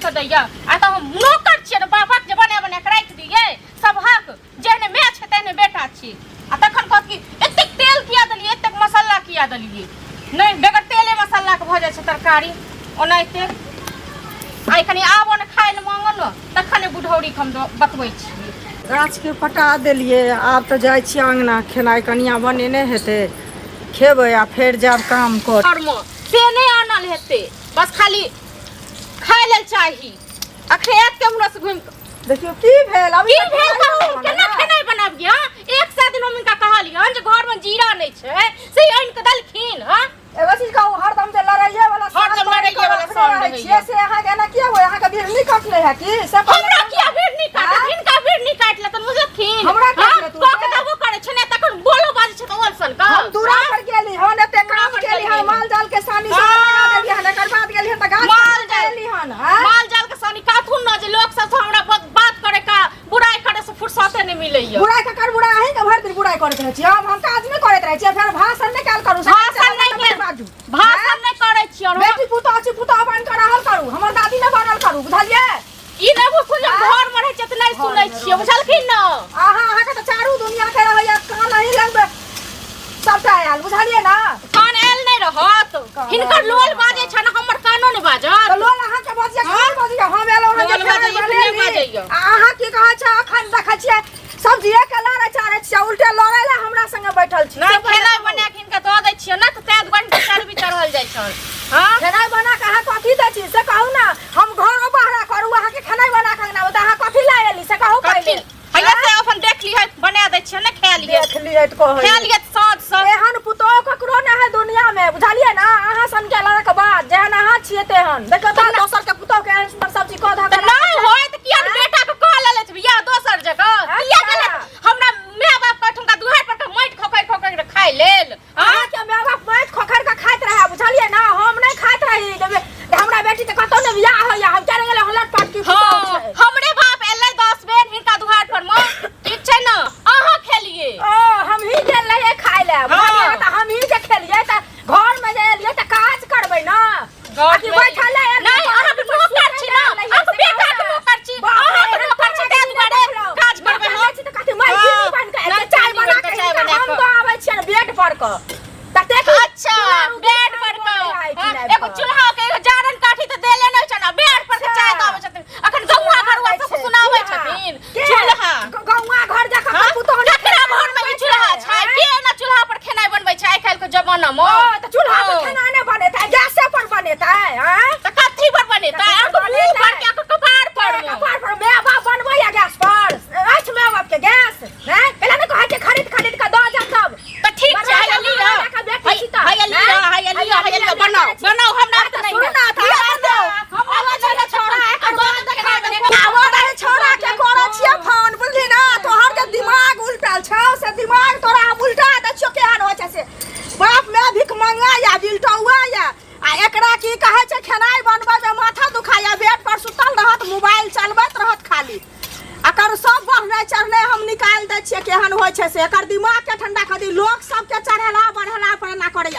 से दैया आ तो हम नौकर छियै न बापक जे बना बना के राख दिए सब हक जेने मैं छै तेने बेटा छी आ तखन कहत कि एते तेल किया दलिए एते मसाला किया दलिए नहीं बेगर तेले मसाला के भ जाय छै तरकारी ओनाइते आई कनी आबो न खाय ल मांगो न तखने बुढ़ौरी हम बतबै छी गाछ के पटा देलिए आब तो जाय छी आंगना खेनाई कनिया बनेने हेते खेबै आ फेर जाब काम कर और म से नहीं आनल हेते बस खाली खाय लेल चाही अखरे एक के हमरा से घुम देखियो की भेल अभी की भेल कहू केना खेनाई बनाबिया एक साथ दिन हम इनका कहलियन जे घर में जीरा नहीं छै से आइन के दलखिन हां एगो चीज कहू हरदम जे लड़ाइए वाला हरदम लड़ाइए वाला साउंड है छियै से अहाँ के ना किया होय अहाँ के बिरनी काटले है कि से हमरा किया बिरनी काट इनका बिरनी काट ले त मुझे खिन हमरा काट ले तू को के वो करे छै ने तखन बोलो बाजे छै त ओलसन का हम दूरा पर गेली हन एते काम केली हन माल जाल के सानी सब लगा देली हन एकर बाद गेली हन त गाछ माल जाल गेली हन माल जाल के सानी काथुन न जे लोग सब हमरा बात करे का बुराई करे से फुर्सते नहीं मिलैया बुराई का कर बुराई है के भर दिन बुराई करत रहै छी हम काज नहीं करत रहै छी फिर भाषण नहीं काल करू भाषण नहीं बाजू भाषण नहीं करे छी बेटी पुता छी पुता बन कर रहल करू हमर दादी ने बनल करू बुझलिए ई ने बुझ घर में रहे छै त नहीं सुनै छी बुझलखिन न अहाँ के त चारू दुनिया के रहैया कान नहीं लगबे सबटा आयल बुझलिए ना कान आयल नहीं रहत हिनकर लोल बाजे छ न हमर कानो नहीं बाजत त लोल अहाँ के बजिया कान बजिया हम एलो अहाँ के बजिया अहाँ की कहै छ अखन देखै छियै सब्जीए के लारे चारे छियै उल्टे लड़ै ले हमरा संगे बैठल छी नहीं खेनाई बना के इनका द दै छियै न त तैद घंटा चरबी चढ़ल जाय छ हां खेनाई बना के अहाँ कथी दै छी से कहू ना हम घर बाहर करू अहाँ के खेनाई बना के ना त अहाँ कथी ला एली से कहू पहिले हैया से अपन देख ली है बना दै छियै न खा लिए देख लिए त कहै खा लिए साँझ सब एहन पुतो ककरो ना है दुनिया में बुझलिए ना अहाँ सन के लड़क बाद जेहन अहाँ छियै तेहन देखो त दोसर के पुतो के एहन सुंदर सब्जी कह धा नहीं होय त किया बेटा के कह ले लेत बिया दोसर जगह किया गेले हमरा माय बाप का ठुमका दुहार पर के माइट खोखै खाय लेल अहाँ के माय बाप माइट खोखर के खाइत रहे बुझलिए ना हम नहीं खाइत रही हमरा बेटी के कतो ने बियाह होया हम चले गेले हलट पाट की पुतो छै हमरे बाप एलै 10 बेर हिनका दुहार पर म ठीक छै न अहाँ खेलिए हम ही गेल रहे खाय ले बुझलिए त हम ही के खेलिए त घर में जे एलिए त काज करबै ना अथी बैठल ले नहीं अहाँ के नौकर छी ना अहाँ बेटा के नौकर छी अहाँ के नौकर छी दे दुआरे काज करबै हम त कथि माई गिरी बन के चाय बना के हम तो आबै छियै बेड पर क तते अच्छा बेड पर क एगो चूल्हा के एगो जारन काठी त देले नै छ ना बेड पर के चाय दाबै छथिन अखन गौवा घरवा सब सुनाबै छथिन चूल्हा गौवा घर जा के पुतो केकरा घर में ई चूल्हा छै के ना चूल्हा पर खेनाई बनबै छै आइ काल के जमाना में त चूल्हा पर खाना नै बनेतै गैस पर बनेतै हैं त कथि पर बनेतै अब मुंह पर के कपार पर मैं बाप बनबै या गैस पर अछि मैं बाप के गैस हैं पहले न कहै छै खरीद के द जा तब त ठीक छै हैया बनाओ हम ना त सुन ना था हम आवा चला छोड़ा आवा रे छोड़ा के कोरा छिया फोन बुझली ना तोहर के दिमाग उल्टल छौ से दिमाग तोरा उल्टा द छो केहन हो छै से बाप मैं भिख मंगा या बिलटौआ या आ एकरा की कहै छै खेनाई बनबै में माथा दुखाया बेड पर सुतल रहत मोबाइल चलबैत रहत खाली अकर सब बढ़ने चढ़ने हम निकाल दै छियै केहन होइ छै से एकर दिमाग के ठंडा कर दी लोग सबके चढ़ेला बढ़ेला पर ना करे